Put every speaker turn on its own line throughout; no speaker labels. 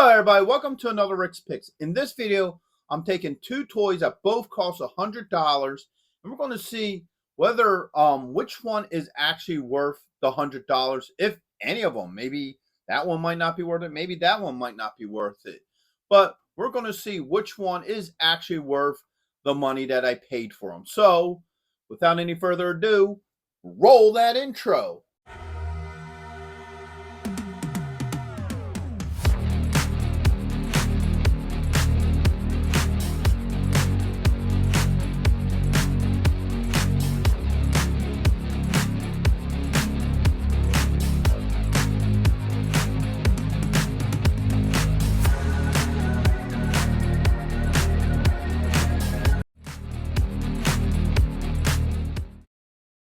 Hello everybody, welcome to another Rick's Picks. In this video, I'm taking two toys that both cost $100, and we're going to see whether which one is actually worth the $100, if any of them. Maybe that one might not be worth it, maybe that one might not be worth it. But we're going to see which one is actually worth the money that I paid for them. So, without any further ado, roll that intro.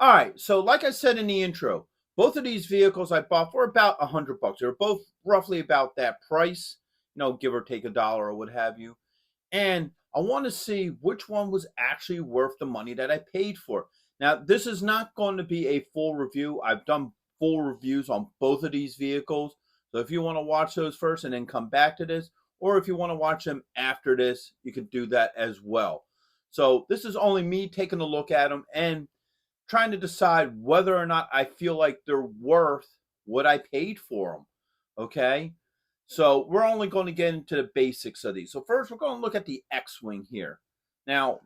All right, so like I said in the intro, both of these vehicles I bought for about $100. They're both roughly about that price, give or take $1 or what have you. And I want to see which one was actually worth the money that I paid for. Now, this is not going to be a full review. I've done full reviews on both of these vehicles. So if you want to watch those first and then come back to this, or if you want to watch them after this, you can do that as well. So this is only me taking a look at them and trying to decide whether or not I feel like they're worth what I paid for them. Okay? So we're only going to get into the basics of these. So first, we're going to look at the X-Wing here. Now,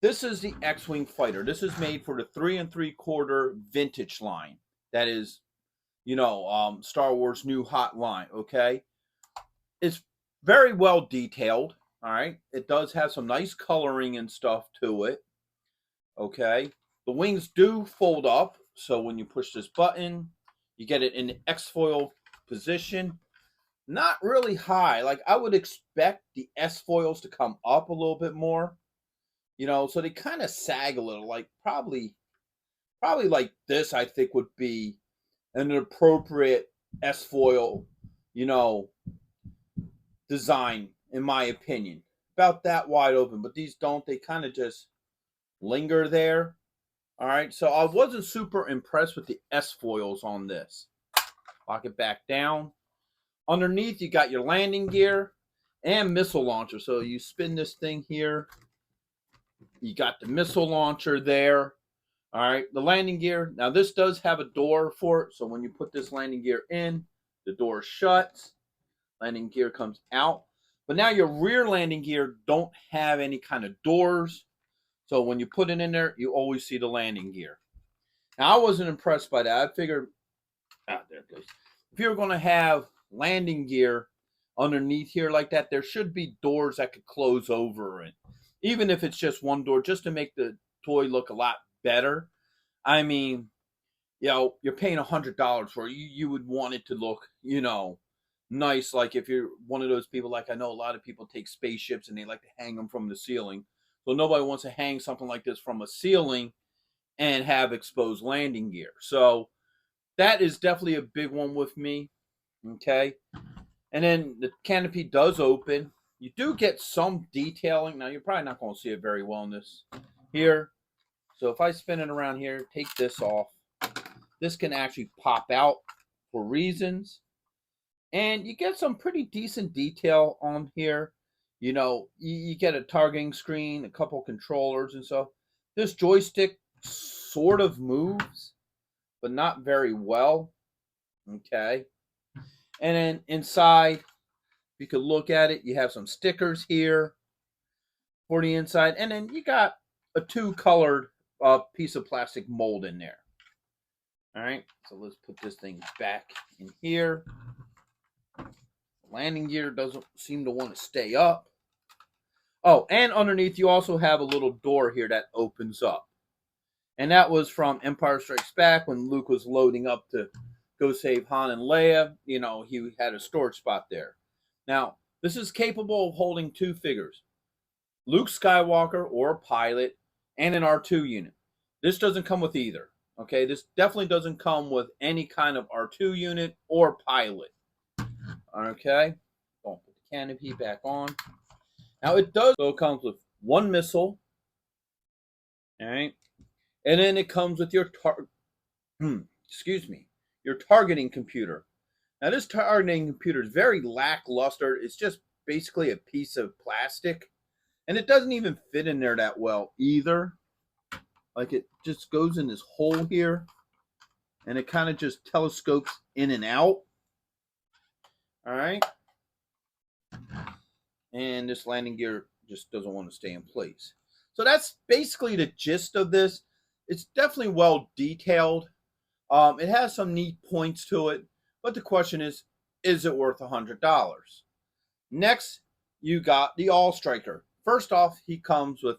this is the X-Wing fighter. This is made for the 3 3/4 vintage line. That is, Star Wars New Hot line. Okay? It's very well detailed. All right? It does have some nice coloring and stuff to it. Okay, the wings do fold up, so when you push this button, you get it in the X-foil position. Not really high. Like, I would expect the S-foils to come up a little bit more, so they kind of sag a little. Like, probably like this, I think, would be an appropriate S-foil, design, in my opinion. About that wide open, but these don't. They kind of just linger there. All right, so I wasn't super impressed with the S-foils on this. Lock it back down. Underneath, you got your landing gear and missile launcher. So you spin this thing here. You got the missile launcher there. All right, the landing gear. Now, this does have a door for it. So when you put this landing gear in, the door shuts. Landing gear comes out. But now your rear landing gear don't have any kind of doors. So when you put it in there, you always see the landing gear. Now, I wasn't impressed by that. I figured, there it goes. If you're going to have landing gear underneath here like that, there should be doors that could close over it. Even if it's just one door, just to make the toy look a lot better. I mean, you're paying $100 for it. You would want it to look, nice. Like if you're one of those people, like I know a lot of people take spaceships and they like to hang them from the ceiling. So nobody wants to hang something like this from a ceiling and have exposed landing gear. So that is definitely a big one with me. Okay. And then the canopy does open. You do get some detailing. Now, you're probably not going to see it very well in this here. So if I spin it around here, take this off. This can actually pop out for reasons. And you get some pretty decent detail on here. You get a targeting screen, a couple controllers and stuff. This joystick sort of moves, but not very well. Okay. And then inside, you could look at it. You have some stickers here for the inside. And then you got a two-colored piece of plastic mold in there. All right. So let's put this thing back in here. Landing gear doesn't seem to want to stay up. Oh, and underneath you also have a little door here that opens up. And that was from Empire Strikes Back when Luke was loading up to go save Han and Leia. He had a storage spot there. Now, this is capable of holding two figures. Luke Skywalker or a pilot and an R2 unit. This doesn't come with either. Okay, this definitely doesn't come with any kind of R2 unit or pilot. Okay, don't put the canopy back on. Now it does. So it comes with one missile. All right, and then it comes with your your targeting computer. Now this targeting computer is very lackluster. It's just basically a piece of plastic. And it doesn't even fit in there that well either. Like it just goes in this hole here. And it kind of just telescopes in and out. Alright. And this landing gear just doesn't want to stay in place. So that's basically the gist of this. It's definitely well detailed. It has some neat points to it. But the question is it worth $100? Next, you got the A.W.E.Striker. First off, he comes with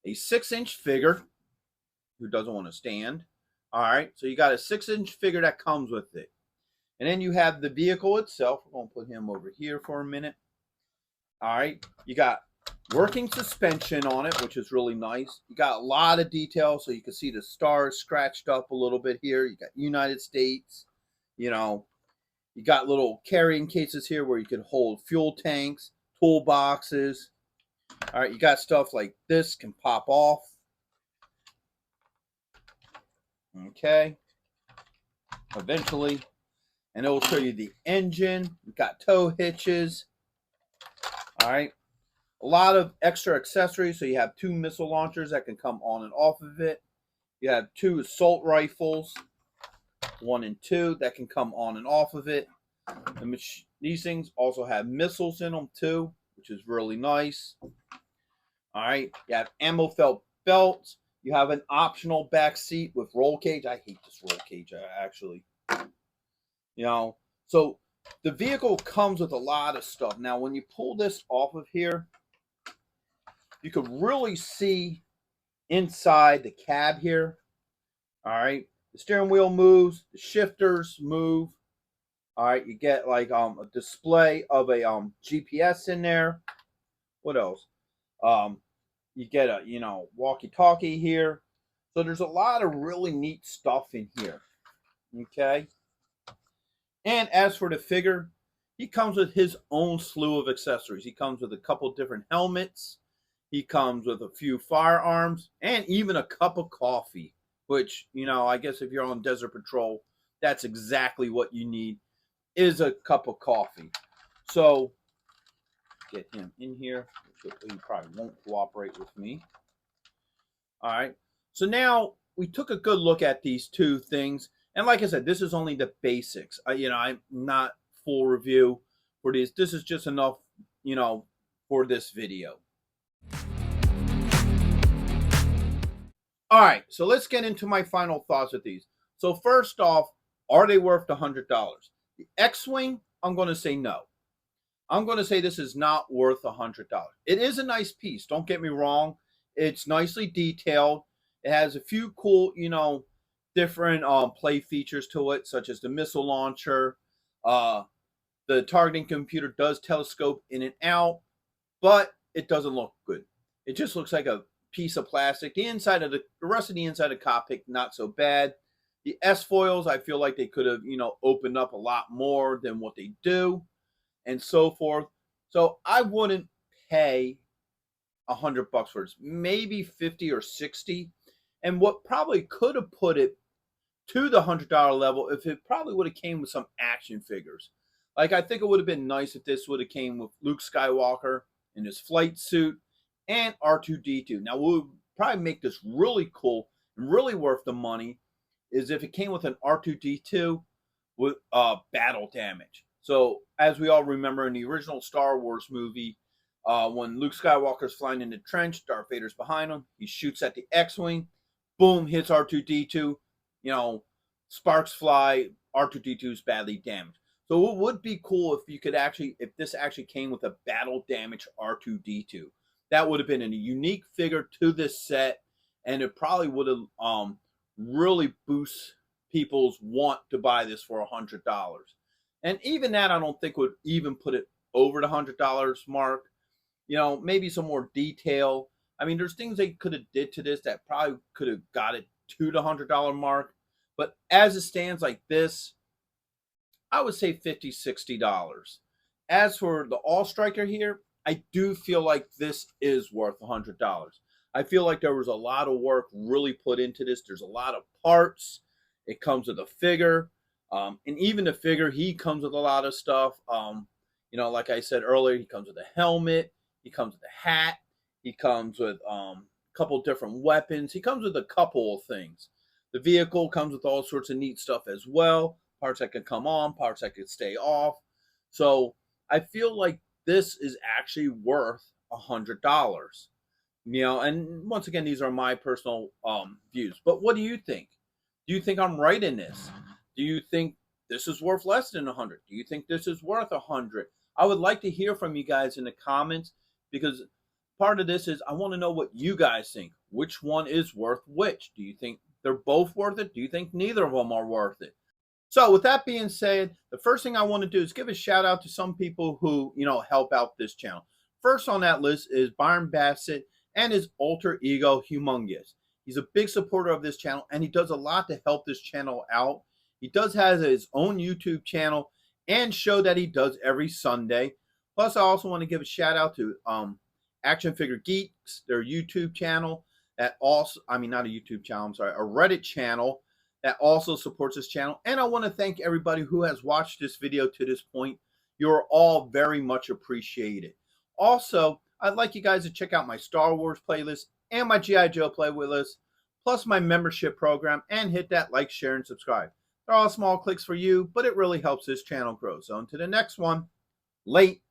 a 6-inch figure who doesn't want to stand. All right, so you got a 6-inch figure that comes with it. And then you have the vehicle itself. We're going to put him over here for a minute. All right, you got working suspension on it, which is really nice. You got a lot of detail, so you can see the stars scratched up a little bit here. You got United States, you know. You got little carrying cases here where you can hold fuel tanks, toolboxes. All right, you got stuff like this can pop off. Okay. Eventually. And it will show you the engine. You got tow hitches. All right. A lot of extra accessories. So you have 2 missile launchers that can come on and off of it. You have 2 assault rifles, 1 and 2, that can come on and off of it. These things also have missiles in them too, which is really nice. All right, you have ammo felt belts. You have an optional back seat with roll cage. I hate this roll cage, actually. You know, so the vehicle comes with a lot of stuff. Now, when you pull this off of here, you could really see inside the cab here. All right, the steering wheel moves, the shifters move. All right, you get like a display of a GPS in there. What else? You get a walkie-talkie here. So there's a lot of really neat stuff in here. Okay. And as for the figure, he comes with his own slew of accessories. He comes with a couple different helmets. He comes with a few firearms and even a cup of coffee, which, I guess if you're on desert patrol, that's exactly what you need, is a cup of coffee. So get him in here. He probably won't cooperate with me. All right. So now we took a good look at these 2 things. And like I said, this is only the basics. I'm not full review for these. This is just enough, for this video. All right. So let's get into my final thoughts with these. So first off, are they worth the $100? The X-Wing, I'm going to say no. I'm going to say this is not worth $100. It is a nice piece. Don't get me wrong. It's nicely detailed. It has a few cool, different play features to it, such as the missile launcher. The targeting computer does telescope in and out, but it doesn't look good. It just looks like a piece of plastic. The rest of the inside of the cockpit, not so bad. The S foils, I feel like they could have, opened up a lot more than what they do, and so forth. So I wouldn't pay $100 for this, maybe 50 or 60. And what probably could have put it to the $100 level if it probably would have came with some action figures. Like, I think it would have been nice if this would have came with Luke Skywalker in his flight suit and R2-D2. Now, what would probably make this really cool and really worth the money is if it came with an R2-D2 with battle damage. So, as we all remember in the original Star Wars movie, when Luke Skywalker's flying in the trench, Darth Vader's behind him, he shoots at the X-Wing, boom, hits R2-D2, sparks fly, R2-D2's badly damaged. So it would be cool if this actually came with a battle damage R2-D2. That would have been a unique figure to this set, and it probably would have really boost people's want to buy this for $100. And even that, I don't think would even put it over the $100 mark. Maybe some more detail. I mean, there's things they could have did to this that probably could have got it to the $100 mark. But as it stands like this, I would say $50, $60. As for the A.W.E.Striker here, I do feel like this is worth $100. I feel like there was a lot of work really put into this. There's a lot of parts. It comes with a figure. And even the figure, he comes with a lot of stuff. Like I said earlier, he comes with a helmet, he comes with a hat, he comes with a couple different weapons, he comes with a couple of things. The vehicle comes with all sorts of neat stuff as well. Parts that can come on, parts that can stay off. So I feel like this is actually worth $100. And once again, these are my personal views. But what do you think? Do you think I'm right in this? Do you think this is worth less than 100? Do you think this is worth 100? I would like to hear from you guys in the comments, because part of this is I want to know what you guys think. Which one is worth which? Do you think they're both worth it? Do you think neither of them are worth it? So with that being said, the first thing I want to do is give a shout out to some people who, help out this channel. First on that list is Byron Bassett and his alter ego, Humongous. He's a big supporter of this channel, and he does a lot to help this channel out. He does have his own YouTube channel and show that he does every Sunday. Plus, I also want to give a shout out to Action Figure Geeks, their YouTube channel. That also, not a YouTube channel, I'm sorry, a Reddit channel that also supports this channel. And I want to thank everybody who has watched this video to this point. You're all very much appreciated. Also, I'd like you guys to check out my Star Wars playlist and my G.I. Joe playlist, plus my membership program, and hit that like, share, and subscribe. They're all small clicks for you, but it really helps this channel grow. So until the next one, late.